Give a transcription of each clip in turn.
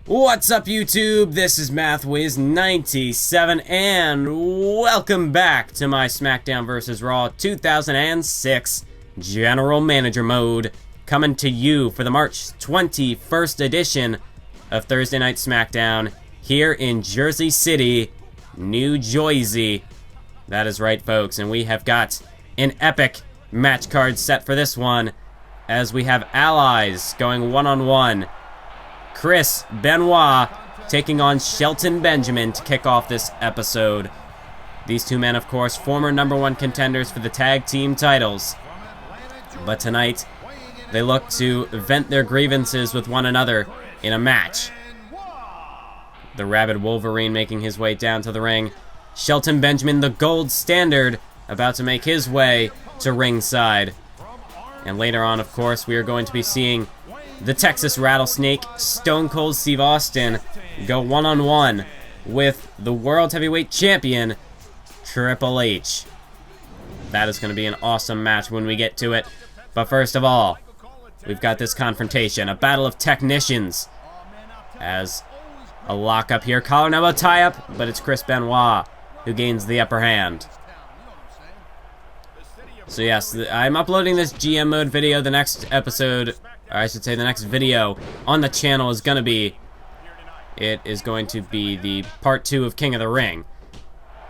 What's up, YouTube? This is MathWiz97, and welcome back to my SmackDown vs. Raw 2006 General Manager Mode, coming to you for the March 21st edition of Thursday Night SmackDown here in Jersey City, New Jersey. That is right, folks, and we have got an epic match card set for this one, as we have allies going one-on-one. Benoit taking on Shelton Benjamin to kick off this episode. These two men, of course, former #1 contenders for the tag team titles. But tonight, they look to vent their grievances with one another in a match. The Rabid Wolverine making his way down to the ring. Shelton Benjamin, the gold standard, about to make his way to ringside. And later on, of course, we are going to be seeing the Texas Rattlesnake, Stone Cold Steve Austin, go one-on-one with the World Heavyweight Champion, Triple H. That is going to be an awesome match when we get to it. But first of all, we've got this confrontation, a battle of technicians. As a lockup here, collar and elbow tie-up, but it's Benoit who gains the upper hand. So yes, I'm uploading this GM mode video. The next episode, or I should say the next video on the channel is going to be the part 2 of King of the Ring.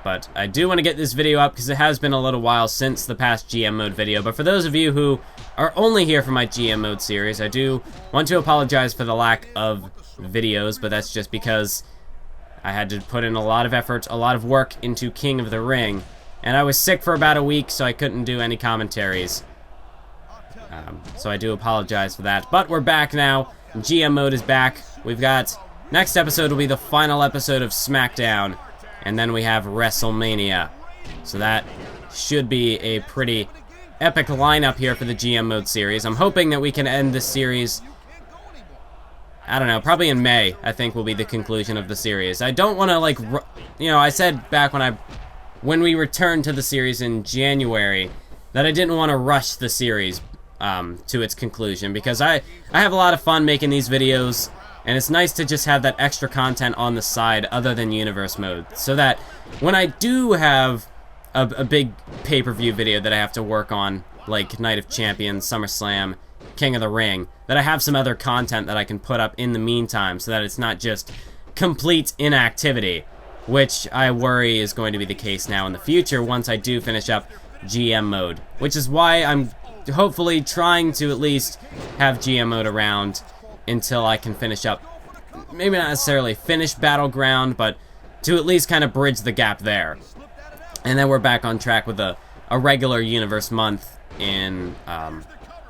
But I do want to get this video up because it has been a little while since the past GM mode video. But for those of you who are only here for my GM mode series, I do want to apologize for the lack of videos, but that's just because I had to put in a lot of effort, a lot of work into King of the Ring. And I was sick for about a week, so I couldn't do any commentaries. So I do apologize for that. But we're back now. GM mode is back. We've got... Next episode will be the final episode of SmackDown. And then we have WrestleMania. So that should be a pretty epic lineup here for the GM mode series. I'm hoping that we can end this series... I don't know, probably in May, I think, will be the conclusion of the series. I don't want to, like... You know, I said back when we returned to the series in January that I didn't want to rush the series to its conclusion, because I have a lot of fun making these videos, and it's nice to just have that extra content on the side other than universe mode, so that when I do have a big pay-per-view video that I have to work on, like Night of Champions, SummerSlam, King of the Ring, that I have some other content that I can put up in the meantime, so that it's not just complete inactivity, which I worry is going to be the case now in the future once I do finish up GM mode, which is why I'm hopefully trying to at least have GM mode around until I can finish up, maybe not necessarily finish Battleground, but to at least kind of bridge the gap there. And then we're back on track with a regular universe month in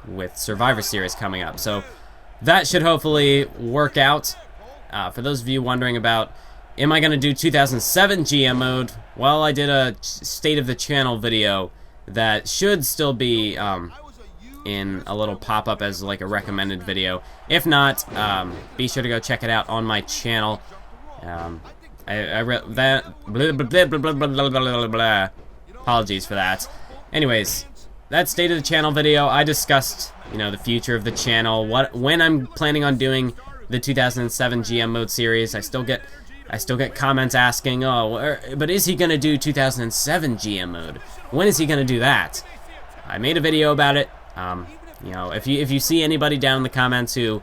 with Survivor Series coming up. So that should hopefully work out. For those of you wondering about, am I going to do 2007 GM mode? Well, I did a State of the Channel video that should still be in a little pop-up as like a recommended video. If not, be sure to go check it out on my channel. I read that. Apologies for that. Anyways, that State of the Channel video, I discussed, you know, the future of the channel, when I'm planning on doing the 2007 GM mode series. I still get comments asking, oh, but is he going to do 2007 GM mode? When is he going to do that? I made a video about it. You know, if you see anybody down in the comments who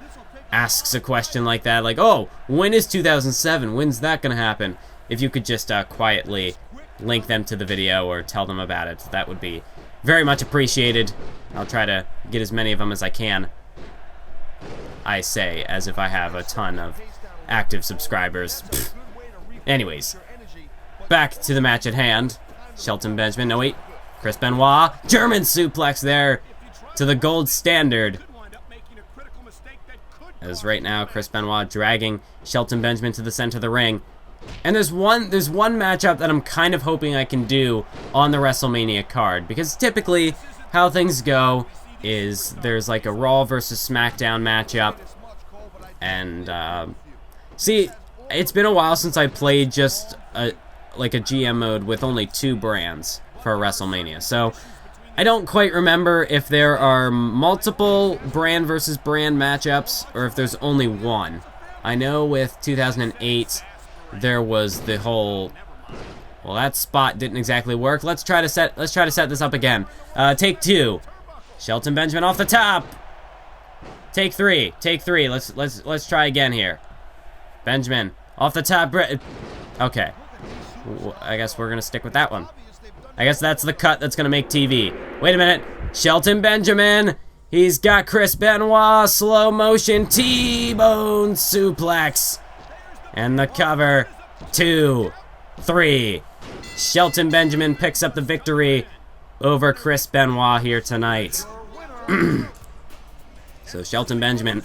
asks a question like that, like, oh, when is 2007? When's that going to happen? If you could just quietly link them to the video or tell them about it, that would be very much appreciated. I'll try to get as many of them as I can. I say, as if I have a ton of active subscribers. Anyways, back to the match at hand. Shelton Benjamin, no wait, Benoit, German suplex there to the gold standard. As right now, Benoit dragging Shelton Benjamin to the center of the ring. And there's one matchup that I'm kind of hoping I can do on the WrestleMania card, because typically how things go is there's like a Raw versus SmackDown matchup, and see, it's been a while since I played just like a GM mode with only 2 brands for WrestleMania, so I don't quite remember if there are multiple brand versus brand matchups or if there's only one. I know with 2008, there was the whole... Well, that spot didn't exactly work. Let's try to set this up again. Take 2. Shelton Benjamin off the top. Take 3. Let's try again here. Benjamin off the top. Okay. I guess we're gonna stick with that one. I guess that's the cut that's gonna make TV. Wait a minute. Shelton Benjamin. He's got Chris Benoit. Slow motion T-bone suplex. And the cover. 2, 3. Shelton Benjamin picks up the victory over Chris Benoit here tonight. So Shelton Benjamin,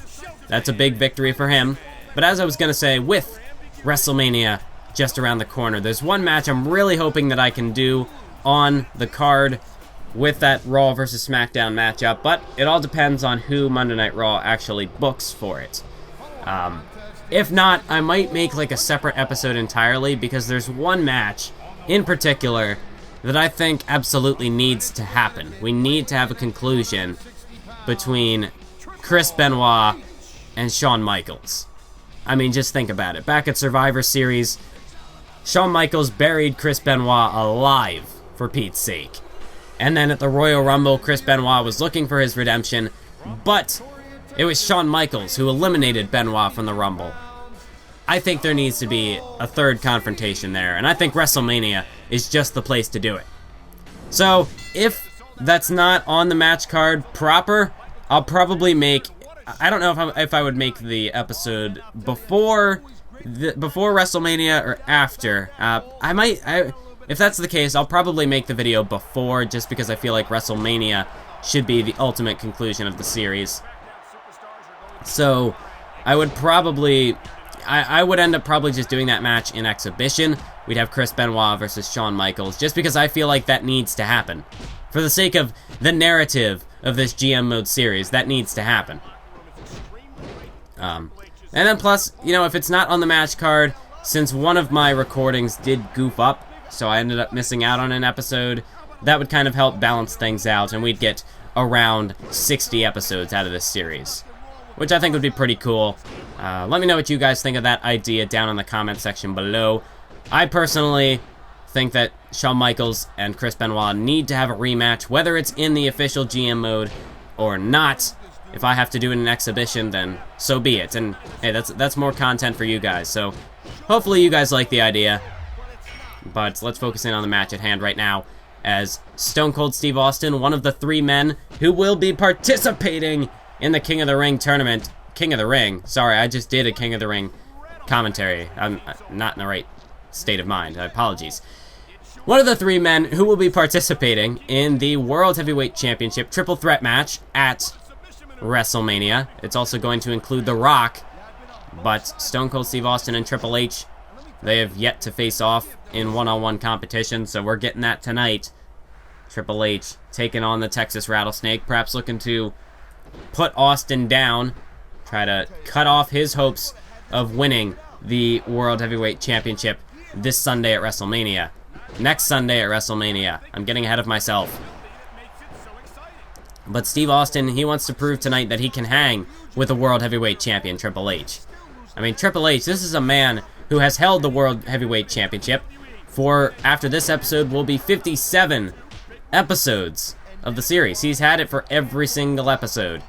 that's a big victory for him. But as I was going to say, with WrestleMania just around the corner, there's one match I'm really hoping that I can do on the card with that Raw versus SmackDown matchup, but it all depends on who Monday Night Raw actually books for it. If not, I might make like a separate episode entirely, because there's one match in particular that I think absolutely needs to happen. We need to have a conclusion between Chris Benoit and Shawn Michaels. I mean, just think about it. Back at Survivor Series, Shawn Michaels buried Chris Benoit alive, for Pete's sake. And then at the Royal Rumble, Chris Benoit was looking for his redemption, but it was Shawn Michaels who eliminated Benoit from the Rumble. I think there needs to be a third confrontation there, and I think WrestleMania is just the place to do it. So, if that's not on the match card proper, I'll probably make... I don't know if I would make the episode before WrestleMania or after. If that's the case, I'll probably make the video before, just because I feel like WrestleMania should be the ultimate conclusion of the series. So, I would probably... I would end up probably just doing that match in exhibition. We'd have Chris Benoit versus Shawn Michaels, just because I feel like that needs to happen. For the sake of the narrative of this GM mode series, that needs to happen. And then plus, you know, if it's not on the match card, since one of my recordings did goof up, so I ended up missing out on an episode, that would kind of help balance things out, and we'd get around 60 episodes out of this series, which I think would be pretty cool. Let me know what you guys think of that idea down in the comment section below. I personally think that Shawn Michaels and Chris Benoit need to have a rematch, whether it's in the official GM mode or not. If I have to do it in an exhibition, then so be it. And hey, that's more content for you guys. So hopefully you guys like the idea. But let's focus in on the match at hand right now, as Stone Cold Steve Austin, one of the 3 men who will be participating in the King of the Ring tournament. King of the Ring. Sorry, I just did a King of the Ring commentary. I'm not in the right state of mind. Apologies. One of the 3 men who will be participating in the World Heavyweight Championship Triple Threat match at WrestleMania. It's also going to include The Rock, but Stone Cold Steve Austin and Triple H, they have yet to face off in one-on-one competition, so we're getting that tonight. Triple H taking on the Texas Rattlesnake, perhaps looking to put Austin down, try to cut off his hopes of winning the World Heavyweight Championship this Sunday at WrestleMania. Next Sunday at WrestleMania. I'm getting ahead of myself. But Steve Austin, he wants to prove tonight that he can hang with the World Heavyweight Champion, Triple H. I mean, Triple H, this is a man who has held the World Heavyweight Championship for, after this episode, will be 57 episodes of the series. He's had it for every single episode.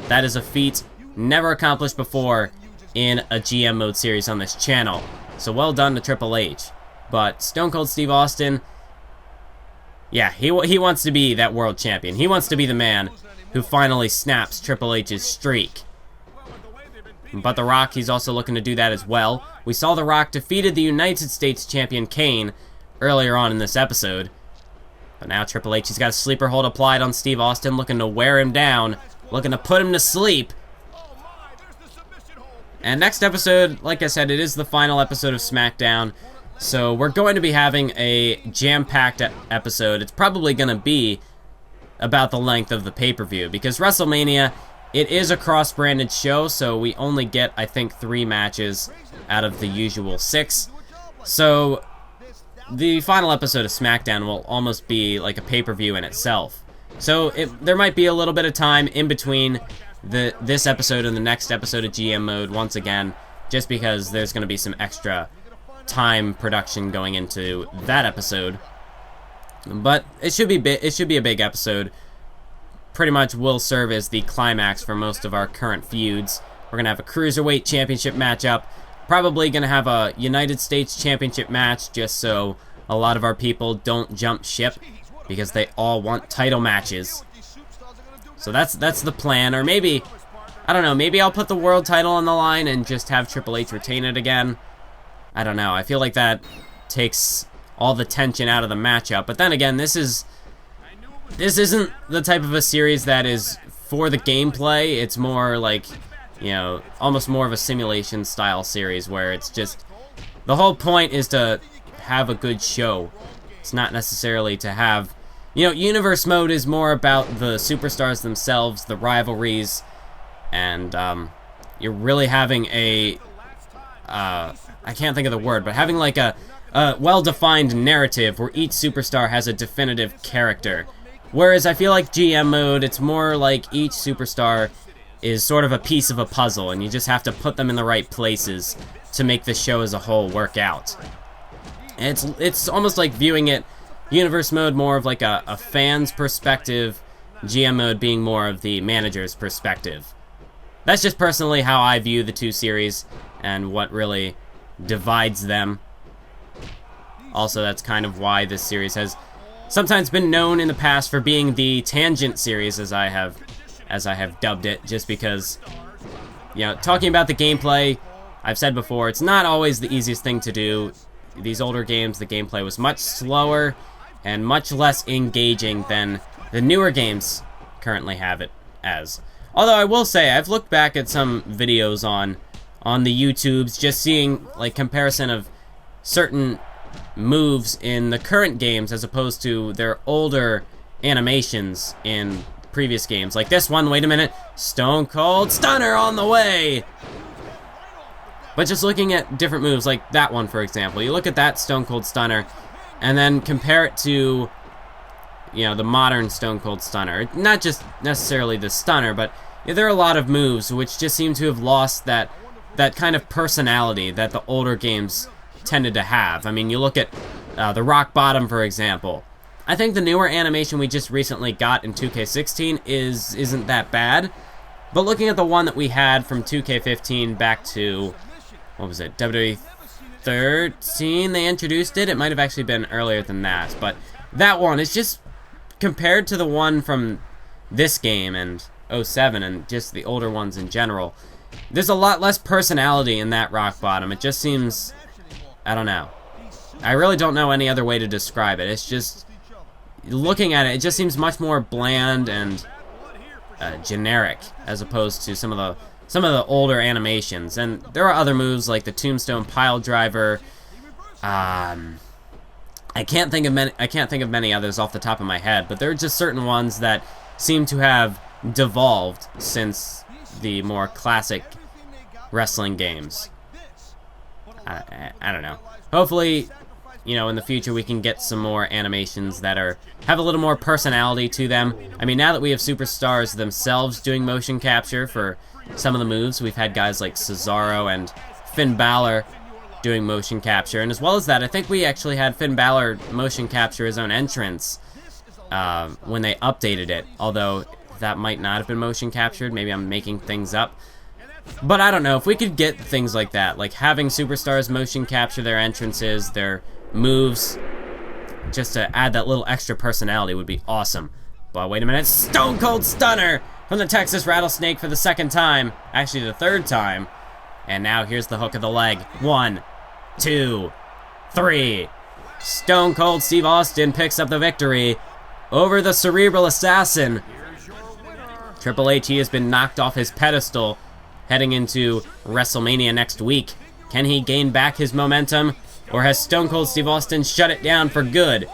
That is a feat never accomplished before in a GM mode series on this channel. So well done to Triple H. But Stone Cold Steve Austin, yeah, he wants to be that world champion. He wants to be the man who finally snaps Triple H's streak. But The Rock, he's also looking to do that as well. We saw The Rock defeated the United States champion Kane earlier on in this episode. But now Triple H, he's got a sleeper hold applied on Steve Austin, looking to wear him down, looking to put him to sleep. And next episode, like I said, it is the final episode of SmackDown. So we're going to be having a jam-packed episode. It's probably going to be about the length of the pay-per-view, because WrestleMania, it is a cross-branded show, so we only get, I think, 3 matches out of the usual 6. So the final episode of SmackDown will almost be like a pay-per-view in itself. So there might be a little bit of time in between this episode and the next episode of GM mode once again, just because there's going to be some extra time production going into that episode. But it should be a big episode. Pretty much will serve as the climax for most of our current feuds. We're going to have a Cruiserweight Championship matchup. Probably going to have a United States Championship match, just so a lot of our people don't jump ship, because they all want title matches. So that's the plan. Or maybe, I don't know, maybe I'll put the world title on the line and just have Triple H retain it again. I don't know. I feel like that takes all the tension out of the matchup. But then again, this isn't the type of a series that is for the gameplay. It's more like, you know, almost more of a simulation style series where it's just, the whole point is to have a good show. It's not necessarily to have, you know, universe mode is more about the superstars themselves, the rivalries, and you're really having a, I can't think of the word, but having like a well-defined narrative where each superstar has a definitive character. Whereas I feel like GM mode, it's more like each superstar is sort of a piece of a puzzle, and you just have to put them in the right places to make the show as a whole work out. And it's almost like viewing it, universe mode more of like a fan's perspective, GM mode being more of the manager's perspective. That's just personally how I view the two series, and what really divides them. Also, that's kind of why this series has sometimes been known in the past for being the tangent series, as I have dubbed it, just because, you know, talking about the gameplay, I've said before, it's not always the easiest thing to do. These older games, the gameplay was much slower and much less engaging than the newer games currently have it as. Although I will say, I've looked back at some videos on the YouTubes, just seeing like comparison of certain moves in the current games as opposed to their older animations in previous games. Like this one, wait a minute, Stone Cold Stunner on the way! But just looking at different moves, like that one for example, you look at that Stone Cold Stunner, and then compare it to, you know, the modern Stone Cold Stunner. Not just necessarily the stunner, but there are a lot of moves which just seem to have lost that kind of personality that the older games tended to have. I mean, you look at the Rock Bottom, for example. I think the newer animation we just recently got in 2K16 isn't that bad, but looking at the one that we had from 2K15 back to, what was it, WWE 13, they introduced it. It might have actually been earlier than that, but that one is just, compared to the one from this game and 07 and just the older ones in general, there's a lot less personality in that Rock Bottom. It just seems, I don't know. I really don't know any other way to describe it. It's just, looking at it, it just seems much more bland and generic as opposed to some of the older animations. And there are other moves like the Tombstone Pile Driver. I can't think of many others off the top of my head, but there are just certain ones that seem to have devolved since the more classic wrestling games. I don't know. Hopefully, you know, in the future we can get some more animations that have a little more personality to them. I mean, now that we have superstars themselves doing motion capture for some of the moves, we've had guys like Cesaro and Finn Balor doing motion capture, and as well as that, I think we actually had Finn Balor motion capture his own entrance when they updated it, although that might not have been motion captured. Maybe I'm making things up. But I don't know, if we could get things like that, like having superstars motion capture their entrances, their moves, just to add that little extra personality would be awesome. But wait a minute, Stone Cold Stunner from the Texas Rattlesnake for the second time, actually the third time. And now here's the hook of the leg. 1, 2, 3. Stone Cold Steve Austin picks up the victory over the Cerebral Assassin. Triple H, he has been knocked off his pedestal heading into WrestleMania next week. Can he gain back his momentum, or has Stone Cold Steve Austin shut it down for good?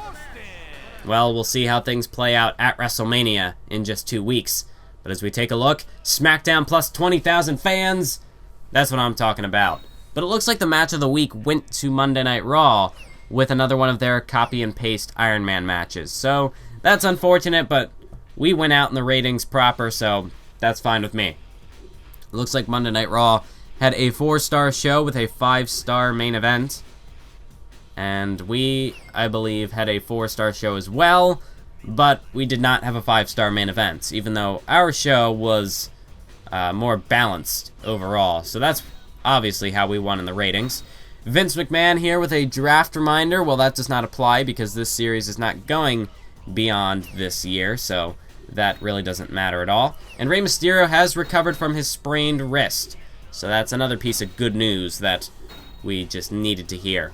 Well, we'll see how things play out at WrestleMania in just 2 weeks. But as we take a look, SmackDown plus 20,000 fans, that's what I'm talking about. But it looks like the match of the week went to Monday Night Raw with another one of their copy and paste Iron Man matches. So that's unfortunate, but we went out in the ratings proper, so that's fine with me. Looks like Monday Night Raw had a 4-star show with a 5-star main event. And we, I believe, had a 4-star show as well, but we did not have a 5-star main event, even though our show was more balanced overall. So that's obviously how we won in the ratings. Vince McMahon here with a draft reminder. Well, that does not apply because this series is not going beyond this year, so that really doesn't matter at all. And Rey Mysterio has recovered from his sprained wrist, so that's another piece of good news that we just needed to hear.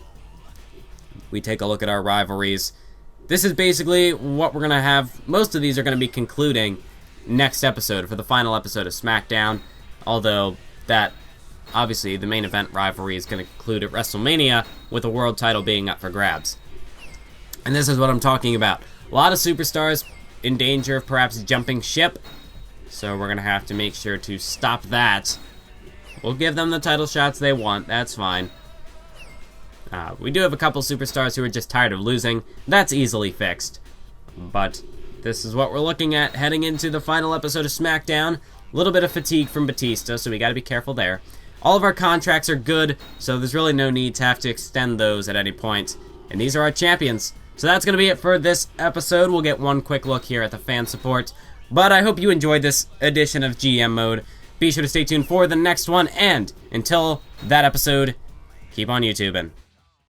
We take a look at our rivalries. This is basically what we're going to have. Most of these are going to be concluding next episode for the final episode of SmackDown, although that, obviously, the main event rivalry is going to conclude at WrestleMania with the world title being up for grabs. And this is what I'm talking about. A lot of superstars in danger of perhaps jumping ship, so we're going to have to make sure to stop that. We'll give them the title shots they want, that's fine. We do have a couple superstars who are just tired of losing. That's easily fixed. But this is what we're looking at heading into the final episode of SmackDown. A little bit of fatigue from Batista, so we got to be careful there. All of our contracts are good, so there's really no need to have to extend those at any point. And these are our champions. So that's going to be it for this episode. We'll get one quick look here at the fan support. But I hope you enjoyed this edition of GM Mode. Be sure to stay tuned for the next one. And until that episode, keep on YouTubing.